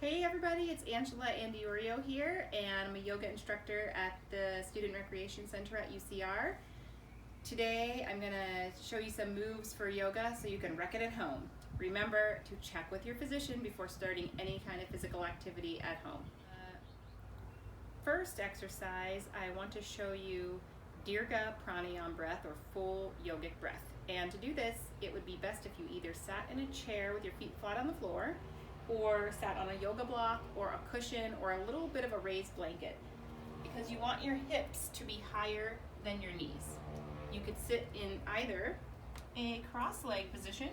Hey everybody, it's Angela Andiorio here, and I'm a yoga instructor at the Student Recreation Center at UCR. Today I'm going to show you some moves for yoga so you can wreck it at home. Remember to check with your physician before starting any kind of physical activity at home. First exercise, I want to show you Dirga Pranayama breath, or full yogic breath. And to do this, it would be best if you either sat in a chair with your feet flat on the floor, or sat on a yoga block or a cushion or a little bit of a raised blanket, because you want your hips to be higher than your knees. You could sit in either a cross-leg position,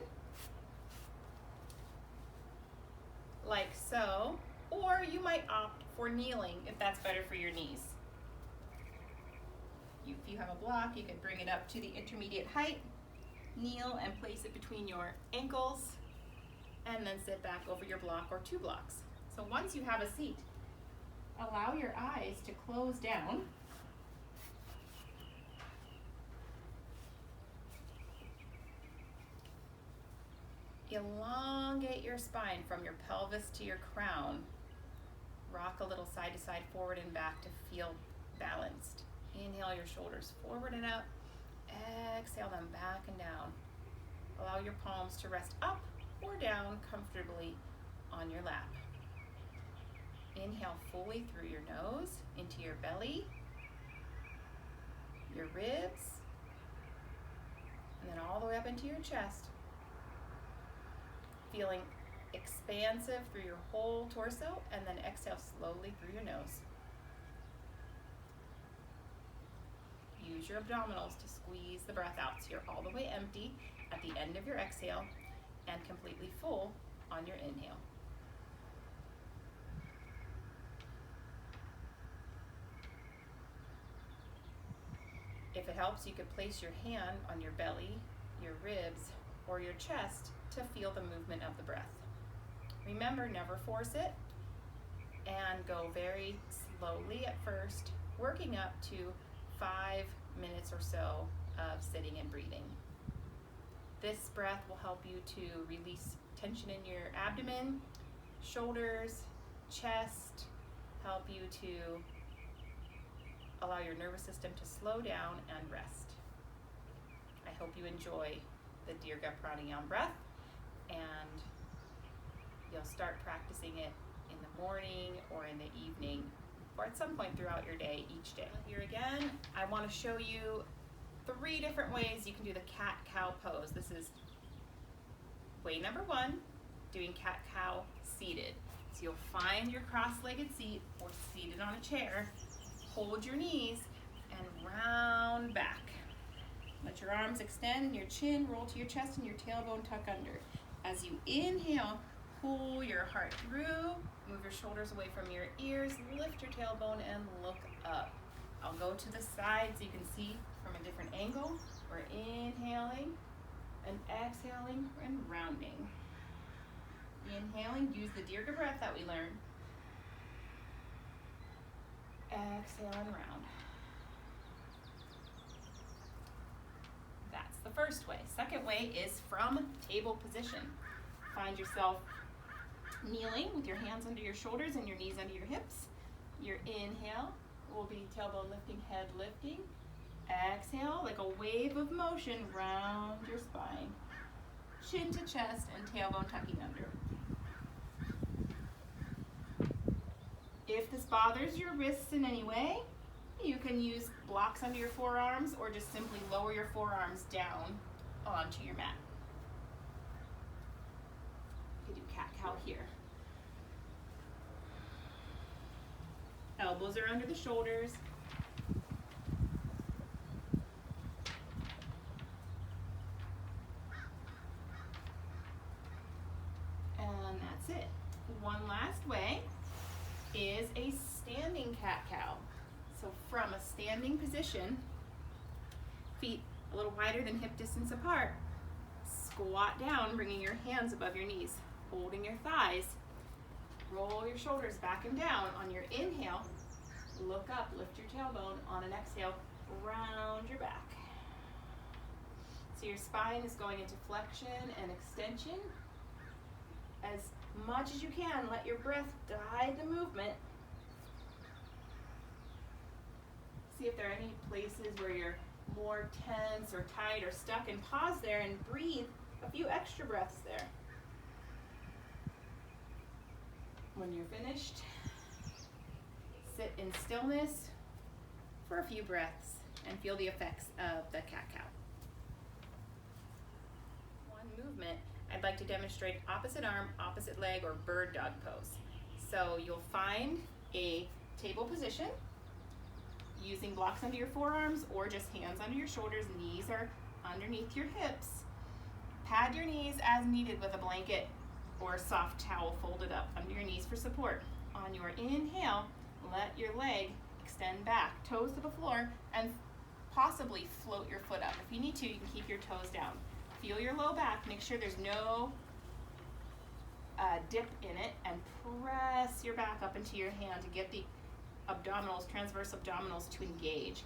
like so, or you might opt for kneeling if that's better for your knees. If you have a block, you can bring it up to the intermediate height, kneel and place it between your ankles, and then sit back over your block or two blocks. So once you have a seat, allow your eyes to close down. Elongate your spine from your pelvis to your crown. Rock a little side to side, forward and back to feel balanced. Inhale your shoulders forward and up. Exhale them back and down. Allow your palms to rest up or down comfortably on your lap. Inhale fully through your nose, into your belly, your ribs, and then all the way up into your chest. Feeling expansive through your whole torso, and then exhale slowly through your nose. Use your abdominals to squeeze the breath out so you're all the way empty at the end of your exhale and completely full on your inhale. If it helps, you could place your hand on your belly, your ribs, or your chest to feel the movement of the breath. Remember, never force it, and go very slowly at first, working up to 5 minutes or so of sitting and breathing. This breath will help you to release tension in your abdomen, shoulders, chest, help you to allow your nervous system to slow down and rest. I hope you enjoy the Dirga Pranayama breath, and you'll start practicing it in the morning or in the evening, or at some point throughout your day, each day. Here again, I want to show you 3 different ways you can do the cat-cow pose. This is way number 1, doing cat-cow seated. So you'll find your cross-legged seat or seated on a chair, hold your knees, and round back. Let your arms extend and your chin roll to your chest and your tailbone tuck under. As you inhale, pull your heart through, move your shoulders away from your ears, lift your tailbone and look up. I'll go to the side so you can see from a different angle. We're inhaling and exhaling and rounding. Inhaling, use the Dirga breath that we learned. Exhale and round. That's the first way. Second way is from table position. Find yourself kneeling with your hands under your shoulders and your knees under your hips. Your inhale will be tailbone lifting, head lifting. Exhale, like a wave of motion, round your spine. Chin to chest and tailbone tucking under. If this bothers your wrists in any way, you can use blocks under your forearms or just simply lower your forearms down onto your mat. You can do cat-cow here. Elbows are under the shoulders. And that's it. One last way is a standing cat-cow. So from a standing position, feet a little wider than hip distance apart, squat down, bringing your hands above your knees, holding your thighs. Roll your shoulders back and down. On your inhale, look up, lift your tailbone. On an exhale, round your back. So your spine is going into flexion and extension as much as you can. Let your breath guide the movement. See if there are any places where you're more tense or tight or stuck, and pause there and breathe a few extra breaths there. When you're finished, sit in stillness for a few breaths and feel the effects of the cat-cow. One movement, I'd like to demonstrate opposite arm, opposite leg, or bird dog pose. So you'll find a table position using blocks under your forearms or just hands under your shoulders. Knees are underneath your hips. Pad your knees as needed with a blanket or a soft towel folded up under your knees for support. On your inhale, let your leg extend back, toes to the floor, and possibly float your foot up. If you need to, you can keep your toes down. Feel your low back, make sure there's no dip in it, and press your back up into your hand to get the abdominals, transverse abdominals to engage.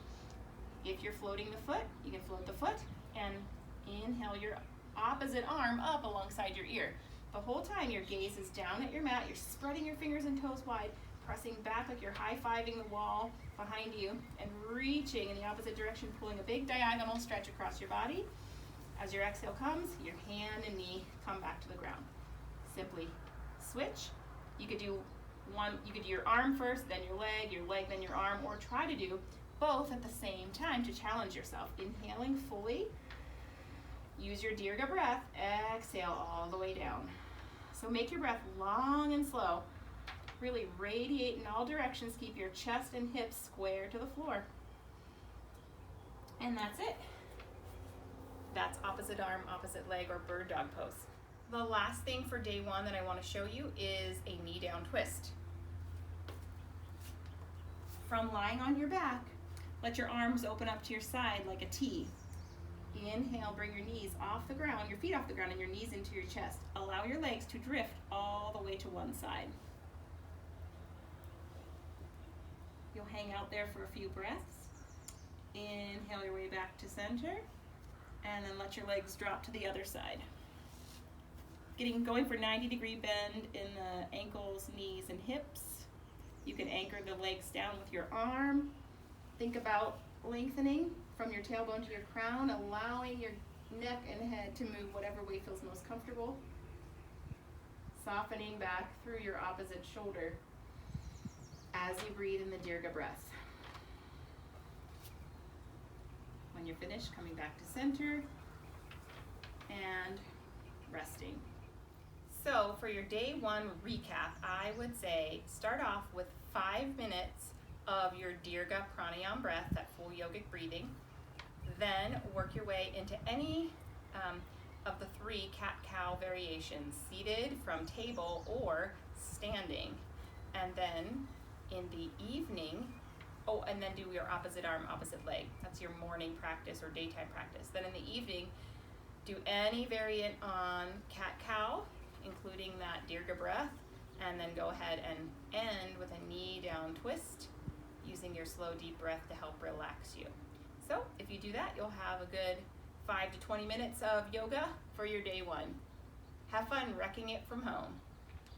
If you're floating the foot, you can float the foot and inhale your opposite arm up alongside your ear. The whole time your gaze is down at your mat, you're spreading your fingers and toes wide, pressing back like you're high-fiving the wall behind you, and reaching in the opposite direction, pulling a big diagonal stretch across your body. As your exhale comes, your hand and knee come back to the ground. Simply switch. You could do your arm first, then your leg, then your arm, or try to do both at the same time to challenge yourself. Inhaling fully, use your Dirga breath, exhale all the way down. So make your breath long and slow. Really radiate in all directions. Keep your chest and hips square to the floor. And that's it. That's opposite arm, opposite leg, or bird dog pose. The last thing for day one that I want to show you is a knee down twist. From lying on your back, let your arms open up to your side like a T. Inhale, bring your knees off the ground, your feet off the ground, and your knees into your chest. Allow your legs to drift all the way to one side. You'll hang out there for a few breaths. Inhale your way back to center, and then let your legs drop to the other side. Going for 90-degree bend in the ankles, knees, and hips. You can anchor the legs down with your arm. Think about lengthening from your tailbone to your crown, allowing your neck and head to move whatever way feels most comfortable. Softening back through your opposite shoulder as you breathe in the Dirga breath. When you're finished, coming back to center and resting. So for your day one recap, I would say start off with 5 minutes of your Dirga pranayama breath, that full yogic breathing. Then work your way into any of the 3 cat-cow variations, seated, from table, or standing. And then in the evening, and then do your opposite arm, opposite leg. That's your morning practice or daytime practice. Then in the evening, do any variant on cat-cow, including that Dirga breath, and then go ahead and end with a knee down twist, using your slow deep breath to help relax you. So if you do that, you'll have a good 5 to 20 minutes of yoga for your day one. Have fun wrecking it from home.